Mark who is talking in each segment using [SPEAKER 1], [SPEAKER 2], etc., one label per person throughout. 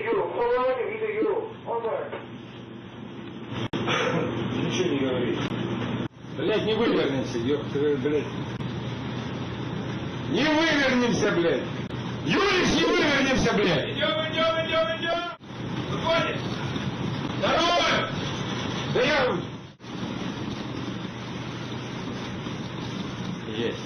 [SPEAKER 1] you. Forward with you. Over. Ничего не говори. Блядь, не вывернемся, ёпта, блядь. Не вывернемся, блядь. Юрич, не вывернемся, блядь. Идем. Выходим. Здорово. Да я... Есть.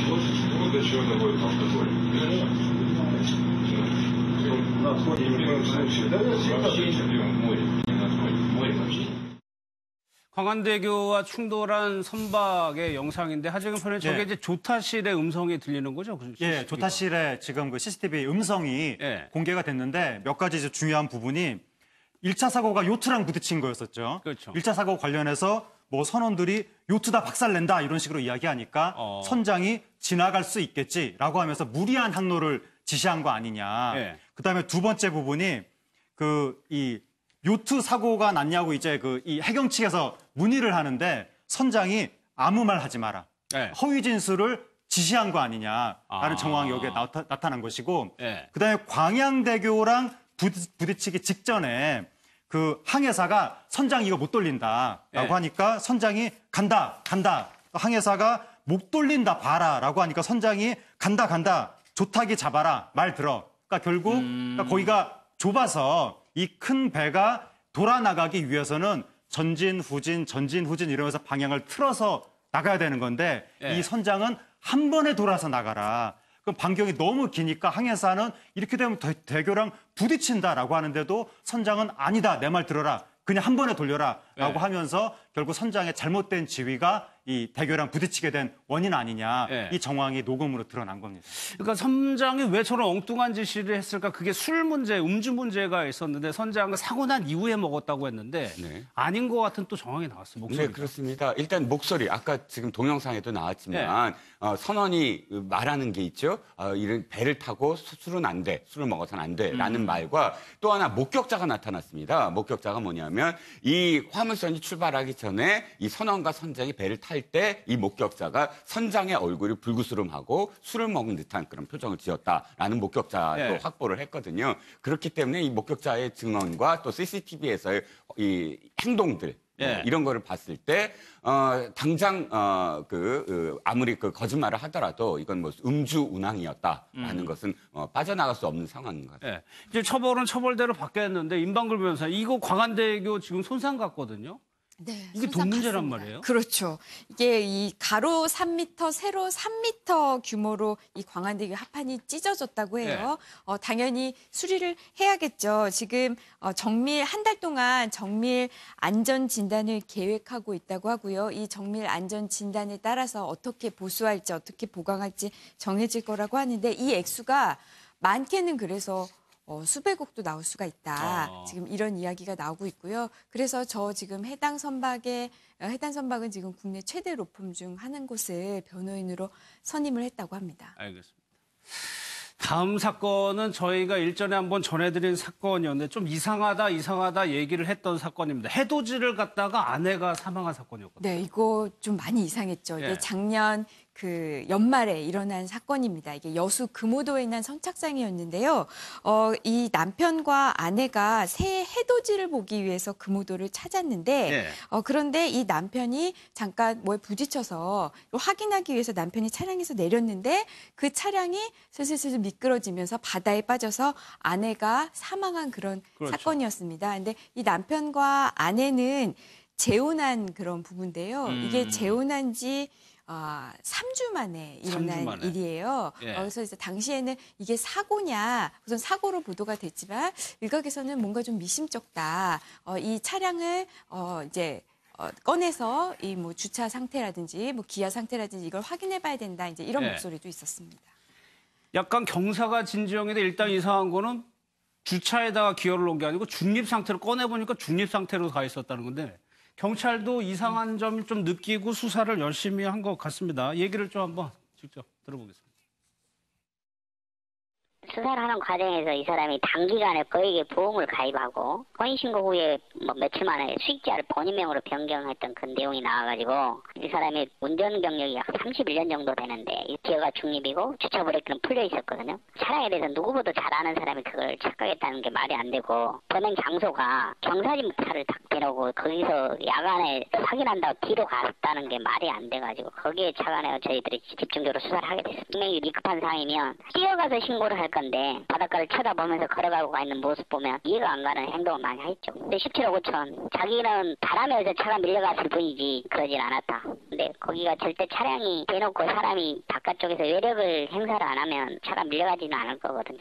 [SPEAKER 1] Вот до чего доводит алкоголь. На входе ни в коем случае. Да, вообще не пьем в море. Не на входе. В море вообще.
[SPEAKER 2] 광안대교와 충돌한 선박의 영상인데 하정현 편에 저게 이제 조타실의 음성이 들리는 거죠?
[SPEAKER 3] 예, 조타실에 지금 그 CCTV 음성이 공개가 됐는데 몇 가지 이제 중요한 부분이 1차 사고가 요트랑 부딪힌 거였었죠.
[SPEAKER 2] 그렇죠.
[SPEAKER 3] 1차 사고 관련해서 뭐 선원들이 요트다 박살낸다 이런 식으로 이야기하니까 선장이 지나갈 수 있겠지라고 하면서 무리한 항로를 지시한 거 아니냐. 그다음에 두 번째 부분이 이 요트 사고가 났냐고 이제 이 해경 측에서 문의를 하는데 선장이 아무 말 하지 마라. 허위 진술을 지시한 거 아니냐라는 정황이 여기에 나타난 것이고 그다음에 광양대교랑 부딪히기 직전에 그 항해사가 선장 이거 못 돌린다라고 하니까 선장이 간다. 항해사가 못 돌린다 봐라라고 하니까 선장이 간다. 조타기 잡아라. 말 들어. 그러니까 결국 그러니까 거기가 좁아서 이 큰 배가 돌아나가기 위해서는 전진 후진 이러면서 방향을 틀어서 나가야 되는 건데 이 선장은 한 번에 돌아서 나가라. 그럼 반경이 너무 기니까 항해사는 이렇게 되면 대교랑 부딪힌다라고 하는데도 선장은 아니다. 내 말 들어라. 그냥 한 번에 돌려라라고 하면서 결국 선장의 잘못된 지휘가 이 대교랑 부딪히게 된 원인 아니냐. 이 정황이 녹음으로 드러난 겁니다.
[SPEAKER 2] 그러니까 선장이 왜 저런 엉뚱한 지시를 했을까? 그게 술 문제, 음주 문제가 있었는데 선장은 사고 난 이후에 먹었다고 했는데 아닌 것 같은 또 정황이 나왔어요. 목소리.
[SPEAKER 4] 네, 그렇습니다. 일단 목소리, 아까 지금 동영상에도 나왔지만 선원이 말하는 게 있죠. 이런 배를 타고 술은 안 돼, 술을 먹어서는 안 돼라는 말과 또 하나 목격자가 나타났습니다. 목격자가 뭐냐면 이 화물선이 출발하기 전에 이 선원과 선장이 배를 탈 때 이 목격자가 선장의 얼굴이 불구스름하고 술을 먹은 듯한 그런 표정을 지었다라는 목격자도 확보를 했거든요. 그렇기 때문에 이 목격자의 증언과 또 CCTV에서의 이 행동들 이런 거를 봤을 때 당장 아무리 거짓말을 하더라도 이건 뭐 음주 운항이었다라는 것은 빠져나갈 수 없는 상황인 것 같아요.
[SPEAKER 2] 이제 처벌은 처벌대로 받겠는데 임방글 변호사 이거 광안대교 지금 손상 갔거든요.
[SPEAKER 5] 네,
[SPEAKER 2] 이게 돈 문제란 말이에요?
[SPEAKER 5] 그렇죠. 이게 이 가로 3m, 세로 3m 규모로 이 광안대교 합판이 찢어졌다고 해요. 당연히 수리를 해야겠죠. 지금 한 달 동안 정밀 안전 진단을 계획하고 있다고 하고요. 이 정밀 안전 진단에 따라서 어떻게 보수할지 어떻게 보강할지 정해질 거라고 하는데 이 액수가 많게는 그래서 수백억도 나올 수가 있다. 지금 이런 이야기가 나오고 있고요. 그래서 저 지금 해당 선박은 지금 국내 최대 로펌 중 하는 곳을 변호인으로 선임을 했다고 합니다.
[SPEAKER 2] 알겠습니다. 다음 사건은 저희가 일전에 한번 전해드린 사건이었는데 좀 이상하다 얘기를 했던 사건입니다. 해돋이를 갔다가 아내가 사망한 사건이었거든요.
[SPEAKER 5] 네, 이거 좀 많이 이상했죠. 이게 작년 연말에 일어난 사건입니다. 이게 여수 금오도에 있는 선착장이었는데요. 이 남편과 아내가 새해 해돋이를 보기 위해서 금오도를 찾았는데 그런데 이 남편이 잠깐 뭐에 부딪혀서 확인하기 위해서 남편이 차량에서 내렸는데 그 차량이 슬슬 미끄러지면서 바다에 빠져서 아내가 사망한 그런 사건이었습니다. 근데 이 남편과 아내는 재혼한 그런 부부인데요. 이게 재혼한 지 3주 만에 일어난 일이에요. 그래서 이제 당시에는 이게 사고냐, 우선 사고로 보도가 됐지만 일각에서는 뭔가 좀 미심쩍다. 이 차량을 이제 꺼내서 이 뭐 주차 상태라든지 뭐 기아 상태라든지 이걸 확인해봐야 된다. 이제 이런 목소리도 있었습니다.
[SPEAKER 2] 약간 경사가 진지형인데 일단 이상한 거는 주차에다가 기어를 놓은 게 아니고 중립 상태로 꺼내보니까 중립 상태로 가 있었다는 건데. 경찰도 이상한 점을 좀 느끼고 수사를 열심히 한 것 같습니다. 얘기를 좀 한번 직접 들어보겠습니다.
[SPEAKER 6] 수사를 하는 과정에서 이 사람이 단기간에 거액의 보험을 가입하고 혼인신고 후에 뭐 며칠 만에 수익자를 본인 명으로 변경했던 그 내용이 나와가지고 이 사람이 운전 경력이 약 31년 정도 되는데 이 기어가 중립이고 주차 브레이크는 풀려 있었거든요. 차량에 대해서 누구보다 잘 아는 사람이 그걸 착각했다는 게 말이 안 되고 범행 장소가 경사진 차를 딱 대놓고 거기서 야간에 확인한다고 뒤로 갔다는 게 말이 안 돼가지고 거기에 차관해서 저희들이 집중적으로 수사를 하게 됐습니다. 분명히 위급한 상황이면 뛰어가서 신고를 할 건데 바닷가를 쳐다보면서 걸어가고 가 있는 모습 보면 이해가 안 가는 행동을 많이 했죠. 근데 17억 5천 자기는 바람에서 차가 밀려갔을 뿐이지 그러진 않았다. 근데 거기가 절대 차량이 대놓고 사람이 바깥쪽에서 외력을 행사를 안 하면 차가 밀려가지는 않을 거거든요.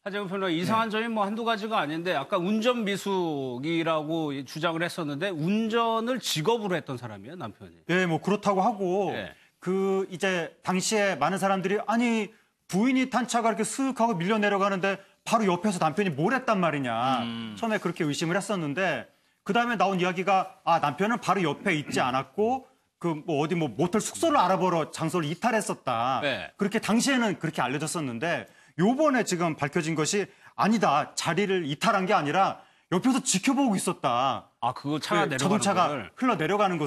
[SPEAKER 2] 하재근 변호사, 이상한 점이 뭐 한두 가지가 아닌데 아까 운전 미숙이라고 주장을 했었는데 운전을 직업으로 했던 사람이에요, 남편이.
[SPEAKER 3] 예, 뭐 그렇다고 하고 그 이제 당시에 많은 사람들이 아니 부인이 탄 차가 이렇게 슥 하고 밀려 내려가는데 바로 옆에서 남편이 뭘 했단 말이냐. 처음에 그렇게 의심을 했었는데 그다음에 나온 이야기가 남편은 바로 옆에 있지 않았고 그 뭐 어디 뭐 모텔 숙소를 알아보러 장소를 이탈했었다. 그렇게 당시에는 그렇게 알려졌었는데 요번에 지금 밝혀진 것이 아니다. 자리를 이탈한 게 아니라 옆에서 지켜보고 있었다.
[SPEAKER 2] 그거 차가 내려가는
[SPEAKER 3] 자동차가 흘러 내려가는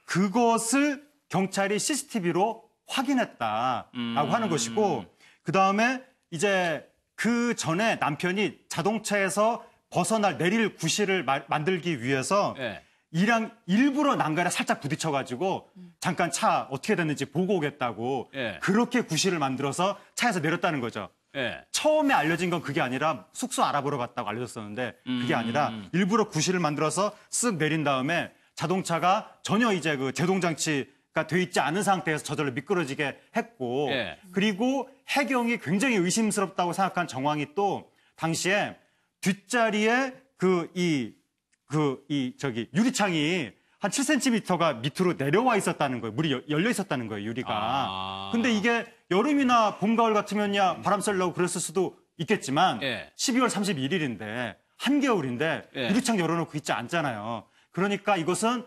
[SPEAKER 3] 그것을 경찰이 CCTV로 확인했다라고 하는 것이고 그다음에 이제 그 전에 남편이 자동차에서 내릴 구실을 만들기 위해서 일부러 난간에 살짝 부딪혀가지고 잠깐 차 어떻게 됐는지 보고 오겠다고 그렇게 구실을 만들어서 차에서 내렸다는 거죠. 처음에 알려진 건 그게 아니라 숙소 알아보러 갔다고 알려졌었는데 그게 아니라 일부러 구실을 만들어서 쓱 내린 다음에 자동차가 전혀 이제 그 제동장치가 돼 있지 않은 상태에서 저절로 미끄러지게 했고 그리고 해경이 굉장히 의심스럽다고 생각한 정황이 또 당시에 뒷자리에 유리창이 한 7cm가 밑으로 내려와 있었다는 거예요. 물이 열려 있었다는 거예요, 유리가. 근데 이게 여름이나 봄, 가을 같으면야 바람 쐬려고 그랬을 수도 있겠지만 12월 31일인데 한겨울인데 유리창 열어놓고 있지 않잖아요. 그러니까 이것은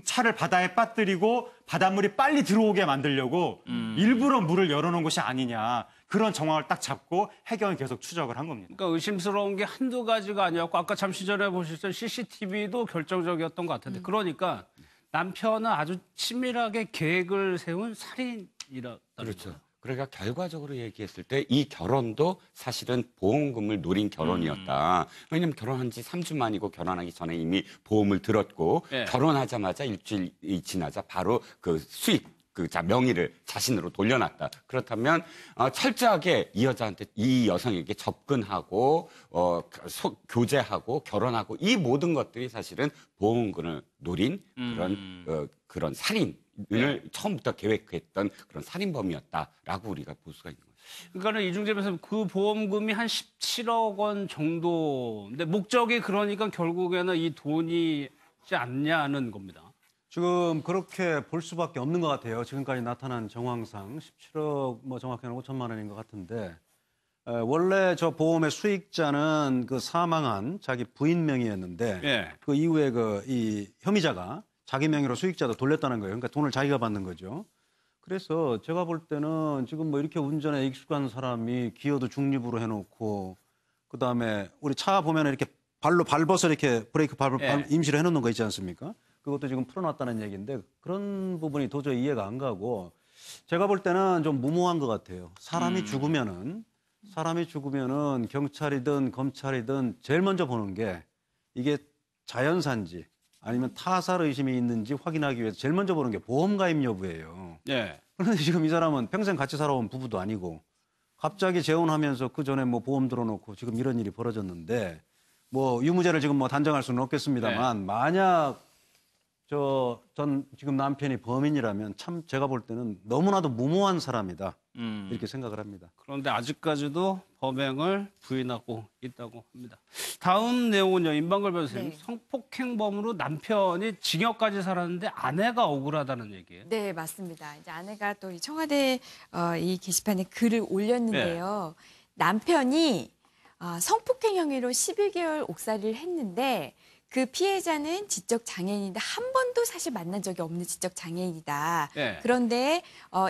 [SPEAKER 3] 차를 바다에 빠뜨리고 바닷물이 빨리 들어오게 만들려고 일부러 물을 열어놓은 것이 아니냐. 그런 정황을 딱 잡고 해경이 계속 추적을 한 겁니다.
[SPEAKER 2] 그러니까 의심스러운 게 한두 가지가 아니었고 아까 잠시 전에 보셨던 CCTV도 결정적이었던 것 같은데 그러니까 남편은 아주 치밀하게 계획을 세운 살인이라는
[SPEAKER 4] 그렇죠.
[SPEAKER 2] 거예요.
[SPEAKER 4] 그러니까 결과적으로 얘기했을 때 이 결혼도 사실은 보험금을 노린 결혼이었다. 왜냐하면 결혼한 지 3주 만이고 결혼하기 전에 이미 보험을 들었고 결혼하자마자 일주일이 지나자 바로 그 수익 명의를 자신으로 돌려놨다. 그렇다면 철저하게 이 여성에게 접근하고 교제하고 결혼하고 이 모든 것들이 사실은 보험금을 노린 그런 살인을 처음부터 계획했던 그런 살인범이었다라고 우리가 볼 수가 있는 거죠.
[SPEAKER 2] 그러니까는 이중재 변호사님 그 보험금이 한 17억 원 정도인데 목적이 그러니까 결국에는 이 돈이지 않냐는 겁니다.
[SPEAKER 7] 지금 그렇게 볼 수밖에 없는 것 같아요. 지금까지 나타난 정황상 17억 뭐 정확히는 5천만 원인 것 같은데 원래 저 보험의 수익자는 그 사망한 자기 부인 명의였는데 그 이후에 이 혐의자가 자기 명의로 수익자도 돌렸다는 거예요. 그러니까 돈을 자기가 받는 거죠. 그래서 제가 볼 때는 지금 뭐 이렇게 운전에 익숙한 사람이 기어도 중립으로 해놓고 그다음에 우리 차 보면 이렇게 발로 밟아서 이렇게 브레이크 임시로 해놓는 거 있지 않습니까? 그것도 지금 풀어놨다는 얘기인데 그런 부분이 도저히 이해가 안 가고 제가 볼 때는 좀 무모한 것 같아요. 사람이 죽으면은 경찰이든 검찰이든 제일 먼저 보는 게 이게 자연사인지 아니면 타살 의심이 있는지 확인하기 위해서 제일 먼저 보는 게 보험 가입 여부예요. 그런데 지금 이 사람은 평생 같이 살아온 부부도 아니고 갑자기 재혼하면서 그 전에 뭐 보험 들어놓고 지금 이런 일이 벌어졌는데 뭐 유무죄를 지금 뭐 단정할 수는 없겠습니다만 만약 전 지금 남편이 범인이라면 참 제가 볼 때는 너무나도 무모한 사람이다. 이렇게 생각을 합니다.
[SPEAKER 2] 그런데 아직까지도 범행을 부인하고 있다고 합니다. 다음 내용은요. 임방걸 변호사님. 성폭행범으로 남편이 징역까지 살았는데 아내가 억울하다는 얘기예요.
[SPEAKER 5] 네, 맞습니다. 이제 아내가 또 이 청와대 이 게시판에 글을 올렸는데요. 남편이 성폭행 혐의로 11개월 옥살이를 했는데 그 피해자는 지적 장애인인데 한 번도 사실 만난 적이 없는 지적 장애인이다. 그런데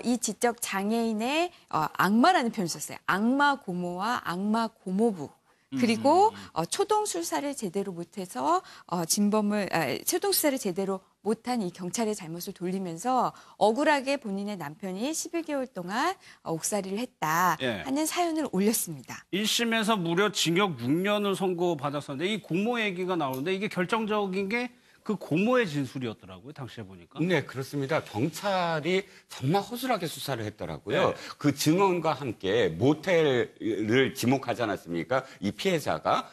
[SPEAKER 5] 이 지적 장애인의 악마라는 표현을 썼어요. 악마 고모와 악마 고모부. 그리고 초동 수사를 제대로 못해서 초동 수사를 제대로 못한 이 경찰의 잘못을 돌리면서 억울하게 본인의 남편이 11개월 동안 옥살이를 했다 하는 사연을 올렸습니다.
[SPEAKER 2] 1심에서 무려 징역 6년을 선고받았었는데 이 고모 얘기가 나오는데 이게 결정적인 게 그 고모의 진술이었더라고요. 당시에 보니까.
[SPEAKER 4] 네, 그렇습니다. 경찰이 정말 허술하게 수사를 했더라고요. 그 증언과 함께 모텔을 지목하지 않았습니까? 이 피해자가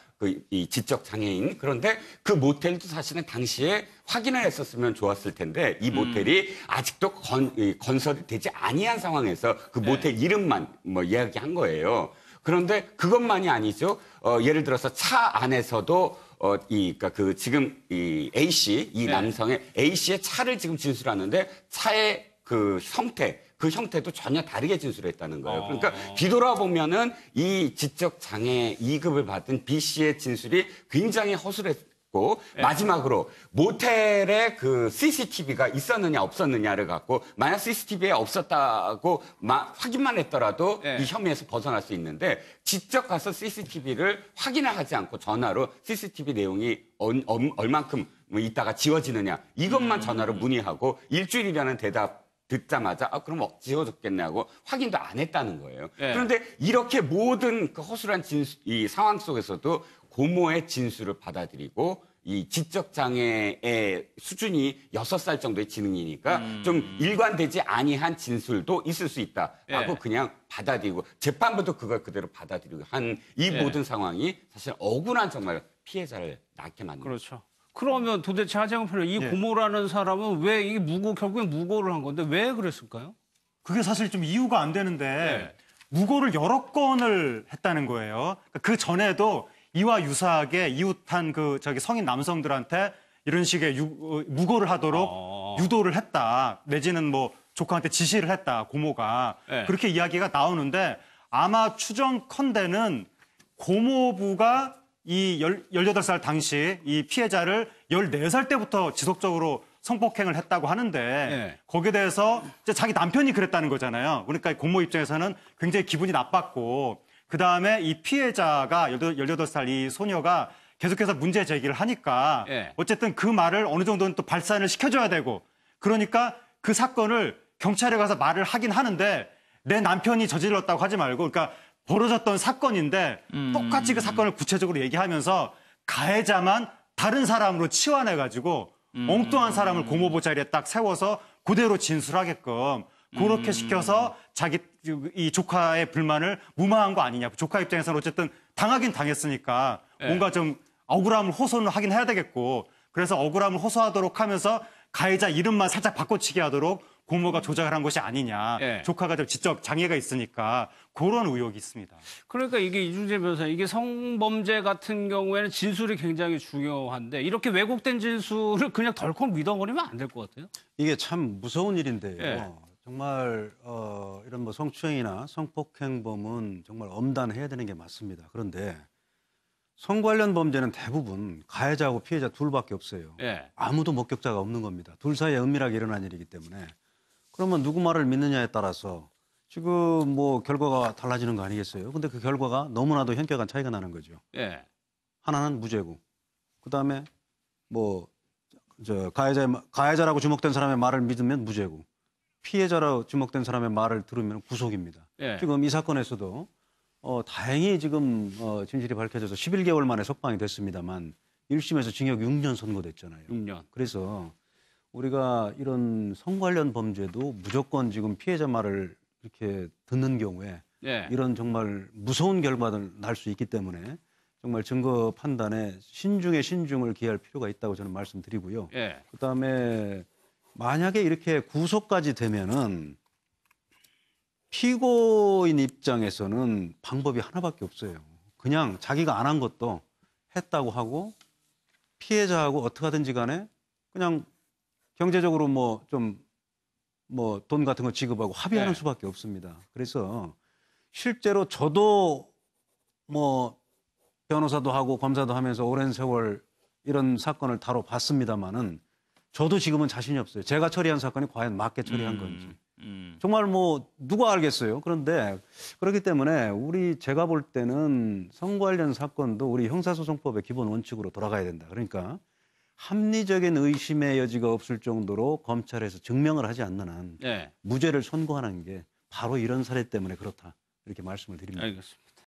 [SPEAKER 4] 이 지적 장애인. 그런데 그 모텔도 사실은 당시에 확인을 했었으면 좋았을 텐데 이 모텔이 아직도 건설이 되지 아니한 상황에서 그 모텔 이름만 뭐 이야기한 거예요. 그런데 그것만이 아니죠. 예를 들어서 차 안에서도 그러니까 지금 이 A 씨, 이 남성의 A 씨의 차를 지금 진술하는데 차의 그 형태도 전혀 다르게 진술했다는 거예요. 그러니까 뒤돌아보면은 이 지적 장애 2급을 받은 B 씨의 진술이 굉장히 허술했고 마지막으로 모텔에 그 CCTV가 있었느냐 없었느냐를 갖고 만약 CCTV에 없었다고 확인만 했더라도 이 혐의에서 벗어날 수 있는데 직접 가서 CCTV를 확인을 하지 않고 전화로 CCTV 내용이 얼만큼 있다가 지워지느냐 이것만 전화로 문의하고 일주일이라는 대답 듣자마자 그럼 지워졌겠네 하고 확인도 안 했다는 거예요. 그런데 이렇게 모든 그 허술한 이 상황 속에서도 고모의 진술을 받아들이고 이 지적 장애의 수준이 6살 정도의 지능이니까 좀 일관되지 아니한 진술도 있을 수 있다라고 그냥 받아들이고 재판부도 그걸 그대로 받아들이고 한 이 모든 상황이 사실 억울한 정말 피해자를 낳게 만듭니다.
[SPEAKER 2] 그렇죠. 그러면 도대체 하재경 변호사 이 고모라는 사람은 왜 이 결국엔 무고를 한 건데 왜 그랬을까요?
[SPEAKER 3] 그게 사실 좀 이유가 안 되는데 무고를 여러 건을 했다는 거예요. 그 전에도 이와 유사하게 이웃한 성인 남성들한테 이런 식의 무고를 하도록 유도를 했다. 내지는 뭐 조카한테 지시를 했다. 고모가. 그렇게 이야기가 나오는데 아마 추정컨대는 고모부가 이 18살 당시 이 피해자를 14살 때부터 지속적으로 성폭행을 했다고 하는데 거기에 대해서 이제 자기 남편이 그랬다는 거잖아요. 그러니까 고모 입장에서는 굉장히 기분이 나빴고 그다음에 이 피해자가 18살 이 소녀가 계속해서 문제 제기를 하니까 어쨌든 그 말을 어느 정도는 또 발산을 시켜줘야 되고 그러니까 그 사건을 경찰에 가서 말을 하긴 하는데 내 남편이 저질렀다고 하지 말고 그러니까 벌어졌던 사건인데 똑같이 그 사건을 구체적으로 얘기하면서 가해자만 다른 사람으로 치환해가지고 엉뚱한 사람을 고모부 자리에 딱 세워서 그대로 진술하게끔 그렇게 시켜서 자기 이 조카의 불만을 무마한 거 아니냐. 조카 입장에서는 어쨌든 당하긴 당했으니까 뭔가 좀 억울함을 호소는 하긴 해야 되겠고 그래서 억울함을 호소하도록 하면서 가해자 이름만 살짝 바꿔치기 하도록 고모가 조작을 한 것이 아니냐. 조카가 좀 지적 장애가 있으니까 그런 의혹이 있습니다.
[SPEAKER 2] 그러니까 이게 이중재 변호사 이게 성범죄 같은 경우에는 진술이 굉장히 중요한데 이렇게 왜곡된 진술을 그냥 덜컥 믿어버리면 안 될 것 같아요.
[SPEAKER 7] 이게 참 무서운 일인데요. 정말 이런 뭐 성추행이나 성폭행범은 정말 엄단해야 되는 게 맞습니다. 그런데 성 관련 범죄는 대부분 가해자하고 피해자 둘밖에 없어요. 아무도 목격자가 없는 겁니다. 둘 사이에 은밀하게 일어난 일이기 때문에. 그러면 누구 말을 믿느냐에 따라서 지금 뭐 결과가 달라지는 거 아니겠어요? 근데 그 결과가 너무나도 현격한 차이가 나는 거죠. 하나는 무죄고, 그다음에 뭐 가해자라고 지목된 사람의 말을 믿으면 무죄고, 피해자라고 지목된 사람의 말을 들으면 구속입니다. 지금 이 사건에서도 다행히 지금 진실이 밝혀져서 11개월 만에 석방이 됐습니다만 1심에서 징역 6년 선고됐잖아요.
[SPEAKER 2] 6년.
[SPEAKER 7] 그래서 우리가 이런 성 관련 범죄도 무조건 지금 피해자 말을 이렇게 듣는 경우에 이런 정말 무서운 결과를 날 수 있기 때문에 정말 증거 판단에 신중에 신중을 기할 필요가 있다고 저는 말씀드리고요. 그다음에 만약에 이렇게 구속까지 되면은 피고인 입장에서는 방법이 하나밖에 없어요. 그냥 자기가 안 한 것도 했다고 하고 피해자하고 어떻게 하든지 간에 그냥 경제적으로 돈 같은 거 지급하고 합의하는 수밖에 없습니다. 그래서 실제로 저도 뭐 변호사도 하고 검사도 하면서 오랜 세월 이런 사건을 다뤄봤습니다만은 저도 지금은 자신이 없어요. 제가 처리한 사건이 과연 맞게 처리한 건지. 정말 뭐 누가 알겠어요. 그런데 그렇기 때문에 제가 볼 때는 선거 관련 사건도 우리 형사소송법의 기본 원칙으로 돌아가야 된다. 그러니까 합리적인 의심의 여지가 없을 정도로 검찰에서 증명을 하지 않는 한 무죄를 선고하는 게 바로 이런 사례 때문에 그렇다. 이렇게 말씀을 드립니다.
[SPEAKER 2] 알겠습니다.